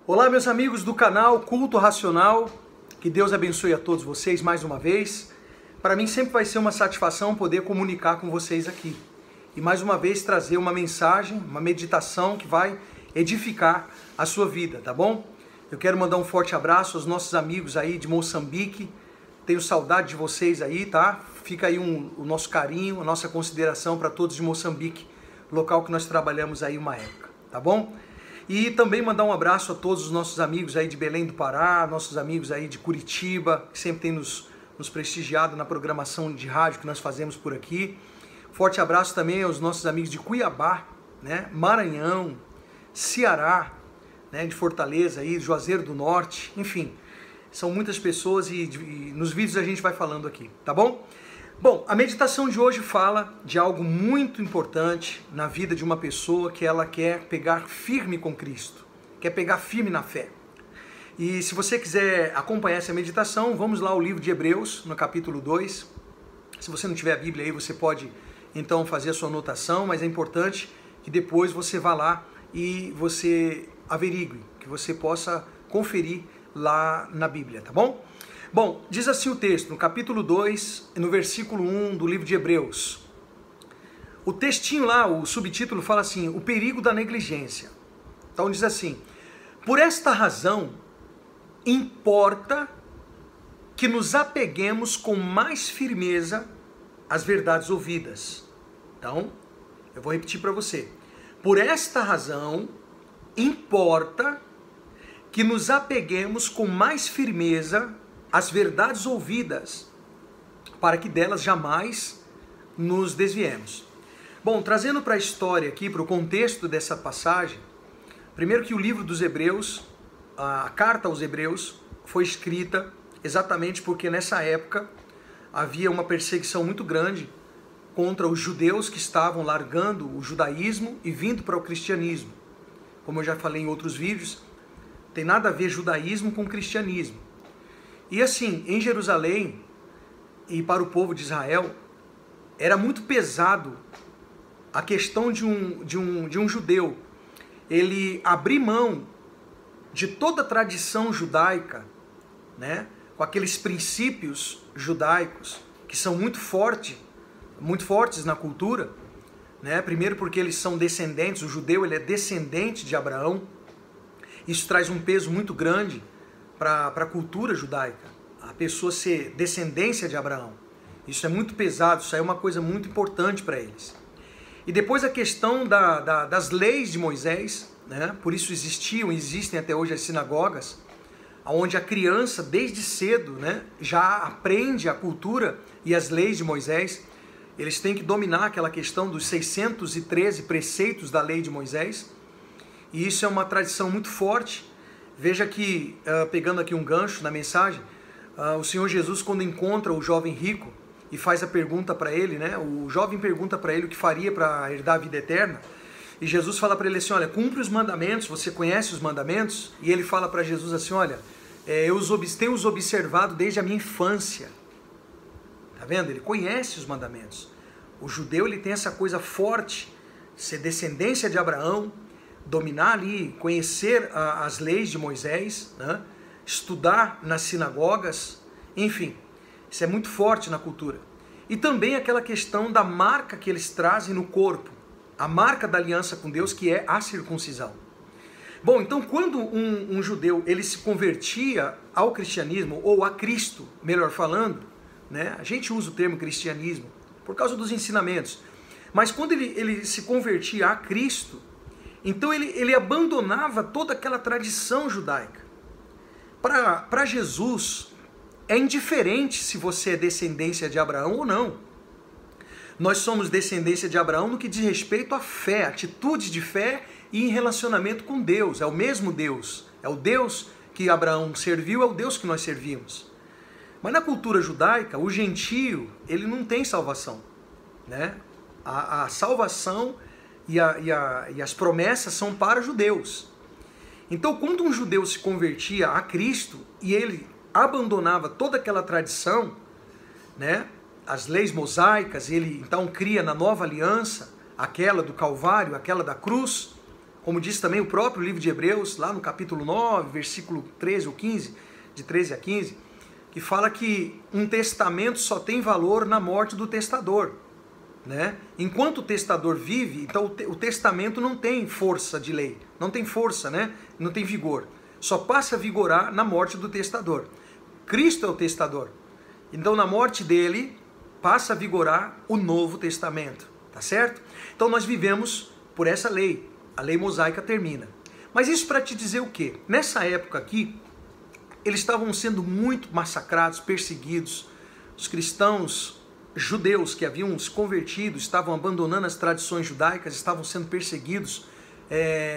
Olá, meus amigos do canal Culto Racional, que Deus abençoe a todos vocês mais uma vez. Para mim sempre vai ser uma satisfação poder comunicar com vocês aqui e mais uma vez trazer uma mensagem, uma meditação que vai edificar a sua vida, tá bom? Eu quero mandar um forte abraço aos nossos amigos aí de Moçambique, tenho saudade de vocês aí, tá? Fica aí o nosso carinho, a nossa consideração para todos de Moçambique, local que nós trabalhamos aí uma época, tá bom? E também mandar um abraço a todos os nossos amigos aí de Belém do Pará, nossos amigos aí de Curitiba, que sempre tem nos prestigiado na programação de rádio que nós fazemos por aqui. Forte abraço também aos nossos amigos de Cuiabá, né? Maranhão, Ceará, né? De Fortaleza, aí, Juazeiro do Norte, enfim. São muitas pessoas e nos vídeos a gente vai falando aqui, tá bom? Bom, a meditação de hoje fala de algo muito importante na vida de uma pessoa que ela quer pegar firme com Cristo, quer pegar firme na fé. E se você quiser acompanhar essa meditação, vamos lá ao livro de Hebreus, no capítulo 2. Se você não tiver a Bíblia aí, você pode então fazer a sua anotação, mas é importante que depois você vá lá e você averigue, que você possa conferir lá na Bíblia, tá bom? Bom, diz assim o texto, no capítulo 2, no versículo 1 do livro de Hebreus. O textinho lá, o subtítulo fala assim, o perigo da negligência. Então diz assim, por esta razão, importa que nos apeguemos com mais firmeza às verdades ouvidas. Então, eu vou repetir para você. Por esta razão, importa que nos apeguemos com mais firmeza às verdades ouvidas, para que delas jamais nos desviemos. Bom, trazendo para a história aqui, para o contexto dessa passagem, primeiro que o livro dos Hebreus, a carta aos Hebreus, foi escrita exatamente porque nessa época havia uma perseguição muito grande contra os judeus que estavam largando o judaísmo e vindo para o cristianismo. Como eu já falei em outros vídeos, tem nada a ver judaísmo com cristianismo. E assim, em Jerusalém e para o povo de Israel, era muito pesado a questão de um judeu, ele abrir mão de toda a tradição judaica, né, com aqueles princípios judaicos que são muito fortes na cultura, né, primeiro porque eles são descendentes, o judeu ele é descendente de Abraão, isso traz um peso muito grande para a cultura judaica, a pessoa ser descendência de Abraão. Isso é muito pesado, isso é uma coisa muito importante para eles. E depois a questão das leis de Moisés, né? Por isso existem até hoje as sinagogas, onde a criança desde cedo, né, já aprende a cultura e as leis de Moisés. Eles têm que dominar aquela questão dos 613 preceitos da lei de Moisés. E isso é uma tradição muito forte. Veja que, pegando aqui um gancho na mensagem, o Senhor Jesus, quando encontra o jovem rico e faz a pergunta para ele, né? O jovem pergunta para ele o que faria para herdar a vida eterna. E Jesus fala para ele assim, olha, cumpre os mandamentos, você conhece os mandamentos? E ele fala para Jesus assim, olha, eu tenho os observado desde a minha infância. Tá vendo? Ele conhece os mandamentos. O judeu ele tem essa coisa forte, ser descendência de Abraão, dominar ali, conhecer as leis de Moisés, né? Estudar nas sinagogas, enfim, isso é muito forte na cultura. E também aquela questão da marca que eles trazem no corpo, a marca da aliança com Deus, que é a circuncisão. Bom, então quando um judeu ele se convertia ao cristianismo, ou a Cristo, melhor falando, né? A gente usa o termo cristianismo por causa dos ensinamentos, mas quando ele se convertia a Cristo, então ele abandonava toda aquela tradição judaica. Para Jesus, é indiferente se você é descendência de Abraão ou não. Nós somos descendência de Abraão no que diz respeito à fé, atitudes de fé e em relacionamento com Deus. É o mesmo Deus. É o Deus que Abraão serviu, é o Deus que nós servimos. Mas na cultura judaica, o gentio, ele não tem salvação, né? A salvação e as promessas são para judeus. Então, quando um judeu se convertia a Cristo e ele abandonava toda aquela tradição, né, as leis mosaicas, ele então cria na nova aliança, aquela do Calvário, aquela da cruz, como diz também o próprio livro de Hebreus, lá no capítulo 9, versículo 13 ou 15, de 13 a 15, que fala que um testamento só tem valor na morte do testador, né? Enquanto o testador vive, então o testamento não tem força de lei, não tem força, né? Não tem vigor. Só passa a vigorar na morte do testador. Cristo é o testador. Então na morte dele passa a vigorar o Novo Testamento, tá certo? Então nós vivemos por essa lei. A lei mosaica termina. Mas isso para te dizer o quê? Nessa época aqui, eles estavam sendo muito massacrados, perseguidos. Os cristãos judeus que haviam se convertido, estavam abandonando as tradições judaicas, estavam sendo perseguidos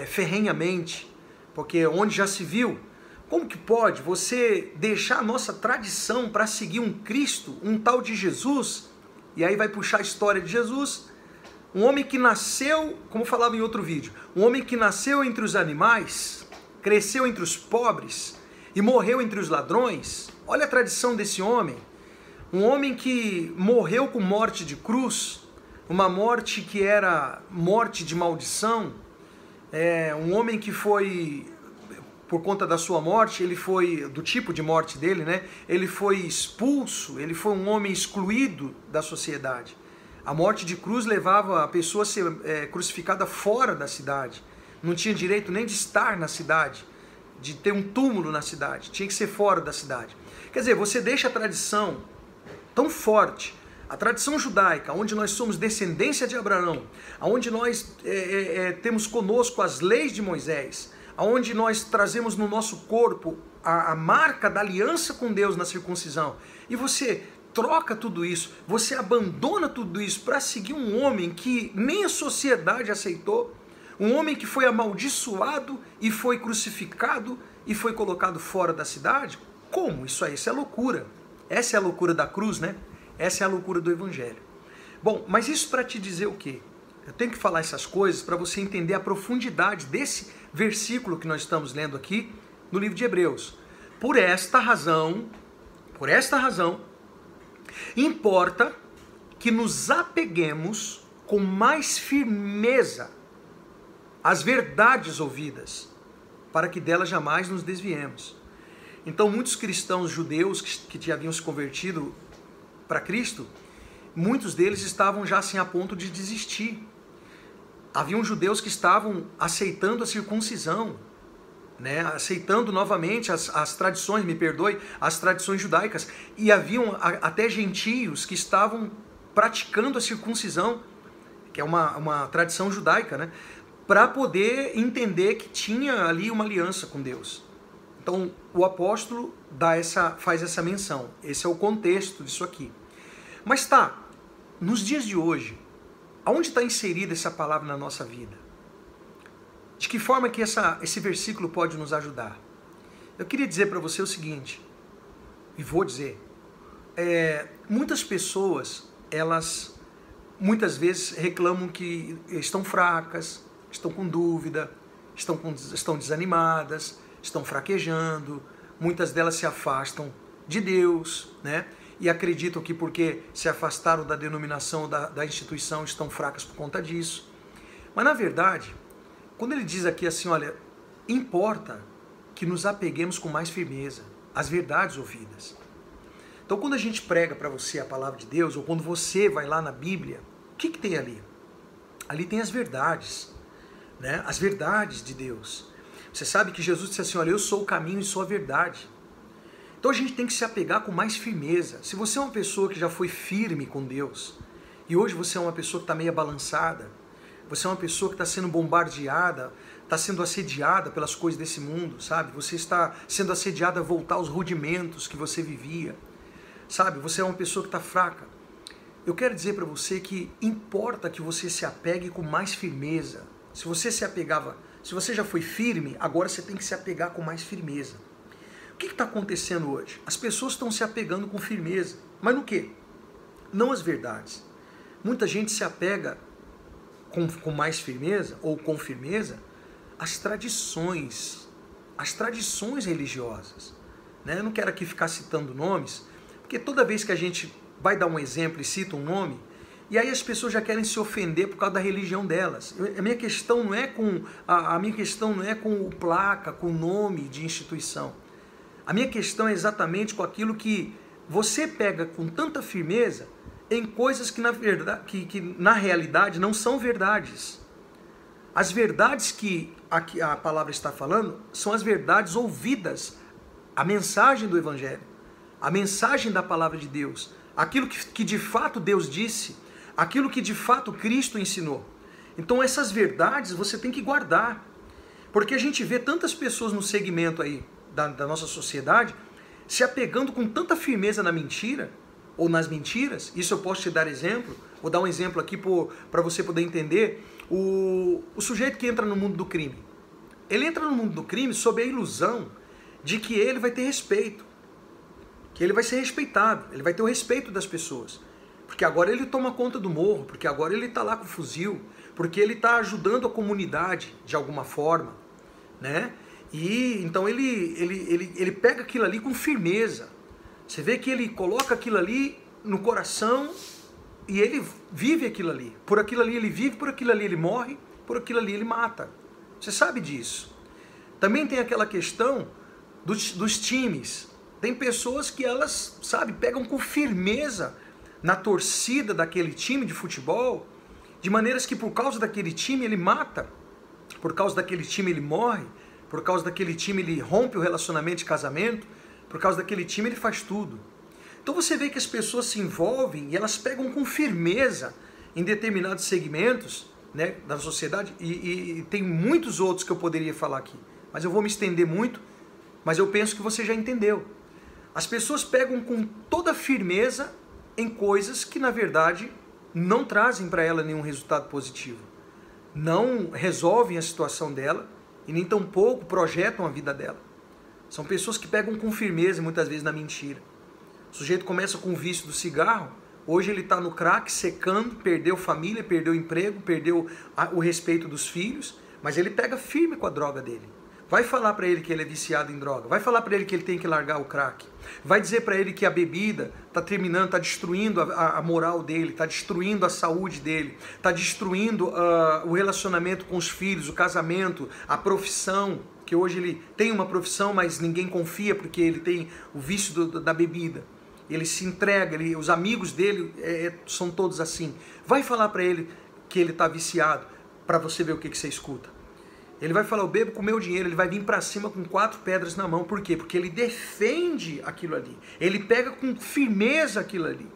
ferrenhamente, porque onde já se viu, como que pode você deixar a nossa tradição para seguir um Cristo, um tal de Jesus? E aí vai puxar a história de Jesus, um homem que nasceu, como falava em outro vídeo, um homem que nasceu entre os animais, cresceu entre os pobres e morreu entre os ladrões. Olha a tradição desse homem. Um homem que morreu com morte de cruz, uma morte que era morte de maldição. Um homem que foi, por conta da sua morte, ele foi, do tipo de morte dele, né? Ele foi expulso, ele foi um homem excluído da sociedade. A morte de cruz levava a pessoa a ser crucificada fora da cidade. Não tinha direito nem de estar na cidade, de ter um túmulo na cidade. Tinha que ser fora da cidade. Quer dizer, você deixa a tradição tão forte, a tradição judaica, onde nós somos descendência de Abraão, onde nós temos conosco as leis de Moisés, onde nós trazemos no nosso corpo a marca da aliança com Deus na circuncisão, e você troca tudo isso, você abandona tudo isso para seguir um homem que nem a sociedade aceitou, um homem que foi amaldiçoado e foi crucificado e foi colocado fora da cidade? Como isso aí? Isso é loucura. Essa é a loucura da cruz, né? Essa é a loucura do evangelho. Bom, mas isso para te dizer o quê? Eu tenho que falar essas coisas para você entender a profundidade desse versículo que nós estamos lendo aqui no livro de Hebreus. Por esta razão, importa que nos apeguemos com mais firmeza às verdades ouvidas, para que delas jamais nos desviemos. Então, muitos cristãos judeus que já haviam se convertido para Cristo, muitos deles estavam já assim a ponto de desistir. Haviam judeus que estavam aceitando a circuncisão, né? Aceitando novamente as tradições, me perdoe, as tradições judaicas. E haviam até gentios que estavam praticando a circuncisão, que é uma tradição judaica, né? Para poder entender que tinha ali uma aliança com Deus. Então, o apóstolo faz essa menção. Esse é o contexto disso aqui. Mas tá, nos dias de hoje, aonde está inserida essa palavra na nossa vida? De que forma que esse versículo pode nos ajudar? Eu queria dizer para você o seguinte, e vou dizer, muitas pessoas, elas muitas vezes reclamam que estão fracas, estão com dúvida, estão desanimadas, estão fraquejando, muitas delas se afastam de Deus, né? E acreditam que porque se afastaram da denominação, da instituição, estão fracas por conta disso. Mas na verdade, quando ele diz aqui assim, olha, importa que nos apeguemos com mais firmeza às verdades ouvidas. Então quando a gente prega para você a palavra de Deus, ou quando você vai lá na Bíblia, o que tem ali? Ali tem as verdades, né? As verdades de Deus. Você sabe que Jesus disse assim, olha, eu sou o caminho e sou a verdade. Então a gente tem que se apegar com mais firmeza. Se você é uma pessoa que já foi firme com Deus, e hoje você é uma pessoa que está meio balançada, você é uma pessoa que está sendo bombardeada, está sendo assediada pelas coisas desse mundo, sabe? Você está sendo assediada a voltar aos rudimentos que você vivia, sabe? Você é uma pessoa que está fraca. Eu quero dizer para você que importa que você se apegue com mais firmeza. Se você já foi firme, agora você tem que se apegar com mais firmeza. O que está acontecendo hoje? As pessoas estão se apegando com firmeza. Mas no quê? Não às verdades. Muita gente se apega com mais firmeza, ou com firmeza, às tradições religiosas. Né? Eu não quero aqui ficar citando nomes, porque toda vez que a gente vai dar um exemplo e cita um nome, E aí as pessoas já querem se ofender por causa da religião delas. A minha questão não é com o placa, com o nome de instituição. A minha questão é exatamente com aquilo que você pega com tanta firmeza em coisas que na realidade não são verdades. As verdades que a palavra está falando são as verdades ouvidas, a mensagem do Evangelho, a mensagem da palavra de Deus, aquilo que de fato Deus disse, aquilo que de fato Cristo ensinou. Então essas verdades você tem que guardar, porque a gente vê tantas pessoas no segmento aí da nossa sociedade se apegando com tanta firmeza na mentira, ou nas mentiras. Isso eu posso te dar exemplo, vou dar um exemplo aqui para você poder entender. O sujeito que entra no mundo do crime, ele entra no mundo do crime sob a ilusão de que ele vai ter respeito, que ele vai ser respeitado, ele vai ter o respeito das pessoas, porque agora ele toma conta do morro, porque agora ele está lá com o fuzil, porque ele está ajudando a comunidade de alguma forma, né? E então ele pega aquilo ali com firmeza. Você vê que ele coloca aquilo ali no coração e ele vive aquilo ali. Por aquilo ali ele vive, por aquilo ali ele morre, por aquilo ali ele mata. Você sabe disso. Também tem aquela questão dos times. Tem pessoas que elas, sabe, pegam com firmeza na torcida daquele time de futebol, de maneiras que por causa daquele time ele mata, por causa daquele time ele morre, por causa daquele time ele rompe o relacionamento de casamento, por causa daquele time ele faz tudo. Então você vê que as pessoas se envolvem e elas pegam com firmeza em determinados segmentos, né, da sociedade, e tem muitos outros que eu poderia falar aqui, mas eu vou me estender muito, mas eu penso que você já entendeu. As pessoas pegam com toda firmeza em coisas que na verdade não trazem para ela nenhum resultado positivo, não resolvem a situação dela e nem tampouco projetam a vida dela. São pessoas que pegam com firmeza muitas vezes na mentira. O sujeito começa com o vício do cigarro, hoje ele está no crack, secando, perdeu família, perdeu emprego, perdeu o respeito dos filhos, mas ele pega firme com a droga dele. Vai falar para ele que ele é viciado em droga, vai falar para ele que ele tem que largar o crack, vai dizer para ele que a bebida está terminando, está destruindo a moral dele, está destruindo a saúde dele, está destruindo o relacionamento com os filhos, o casamento, a profissão, que hoje ele tem uma profissão, mas ninguém confia porque ele tem o vício da bebida. Ele se entrega, os amigos dele são todos assim. Vai falar para ele que ele está viciado, para você ver o que você escuta. Ele vai falar, eu bebo com o meu dinheiro, ele vai vir para cima com 4 pedras na mão. Por quê? Porque ele defende aquilo ali. Ele pega com firmeza aquilo ali.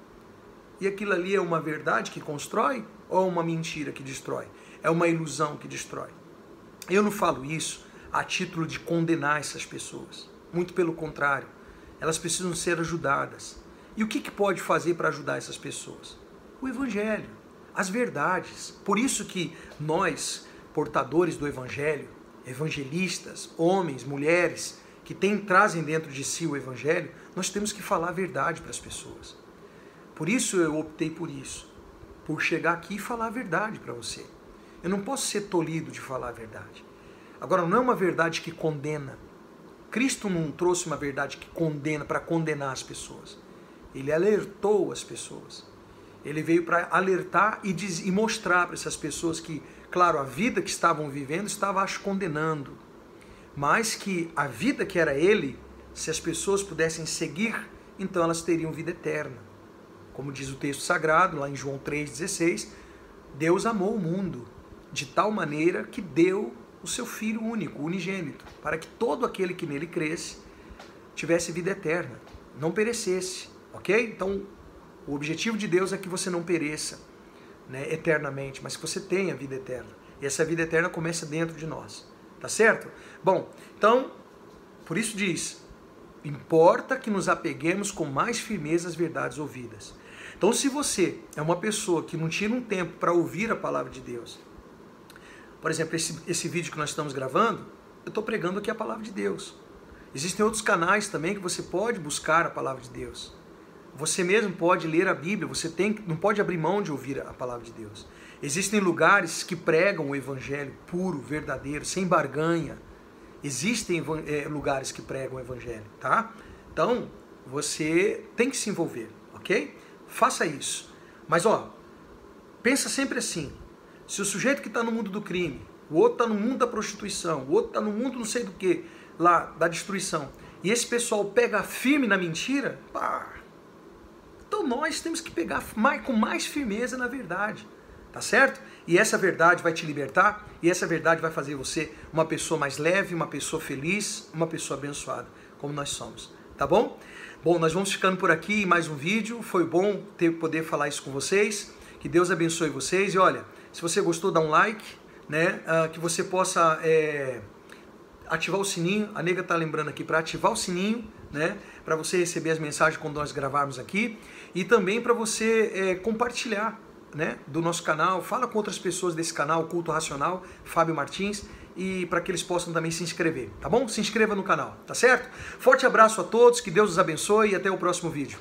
E aquilo ali é uma verdade que constrói ou uma mentira que destrói? É uma ilusão que destrói. Eu não falo isso a título de condenar essas pessoas. Muito pelo contrário. Elas precisam ser ajudadas. E o que pode fazer para ajudar essas pessoas? O Evangelho, as verdades. Por isso que nós, portadores do Evangelho, evangelistas, homens, mulheres, que trazem dentro de si o Evangelho, nós temos que falar a verdade para as pessoas. Por isso eu optei por isso. Por chegar aqui e falar a verdade para você. Eu não posso ser tolhido de falar a verdade. Agora, não é uma verdade que condena. Cristo não trouxe uma verdade que condena para condenar as pessoas. Ele alertou as pessoas. Ele veio para alertar e mostrar para essas pessoas que, claro, a vida que estavam vivendo estava as condenando. Mas que a vida que era ele, se as pessoas pudessem seguir, então elas teriam vida eterna. Como diz o texto sagrado, lá em João 3,16, Deus amou o mundo de tal maneira que deu o seu Filho único, unigênito, para que todo aquele que nele cresce tivesse vida eterna, não perecesse, ok? Então, o objetivo de Deus é que você não pereça, né, eternamente, mas que você tenha vida eterna. E essa vida eterna começa dentro de nós, tá certo? Bom, então, por isso diz, importa que nos apeguemos com mais firmeza às verdades ouvidas. Então, se você é uma pessoa que não tira um tempo para ouvir a palavra de Deus, por exemplo, esse vídeo que nós estamos gravando, eu estou pregando aqui a palavra de Deus. Existem outros canais também que você pode buscar a palavra de Deus. Você mesmo pode ler a Bíblia, você não pode abrir mão de ouvir a palavra de Deus. Existem lugares que pregam o Evangelho puro, verdadeiro, sem barganha. Existem lugares que pregam o Evangelho, tá? Então, você tem que se envolver, ok? Faça isso. Mas, pensa sempre assim, se o sujeito que está no mundo do crime, o outro está no mundo da prostituição, o outro está no mundo não sei do que, lá, da destruição, e esse pessoal pega firme na mentira, pá, então nós temos que pegar com mais firmeza na verdade, tá certo? E essa verdade vai te libertar, e essa verdade vai fazer você uma pessoa mais leve, uma pessoa feliz, uma pessoa abençoada, como nós somos, tá bom? Bom, nós vamos ficando por aqui em mais um vídeo, foi bom poder falar isso com vocês, que Deus abençoe vocês, e olha, se você gostou, dá um like, né, que você possa ativar o sininho, a nega tá lembrando aqui para ativar o sininho, né, para você receber as mensagens quando nós gravarmos aqui, e também para você compartilhar, né, do nosso canal, fala com outras pessoas desse canal, Culto Racional, Fábio Martins, e para que eles possam também se inscrever, tá bom? Se inscreva no canal, tá certo? Forte abraço a todos, que Deus os abençoe e até o próximo vídeo.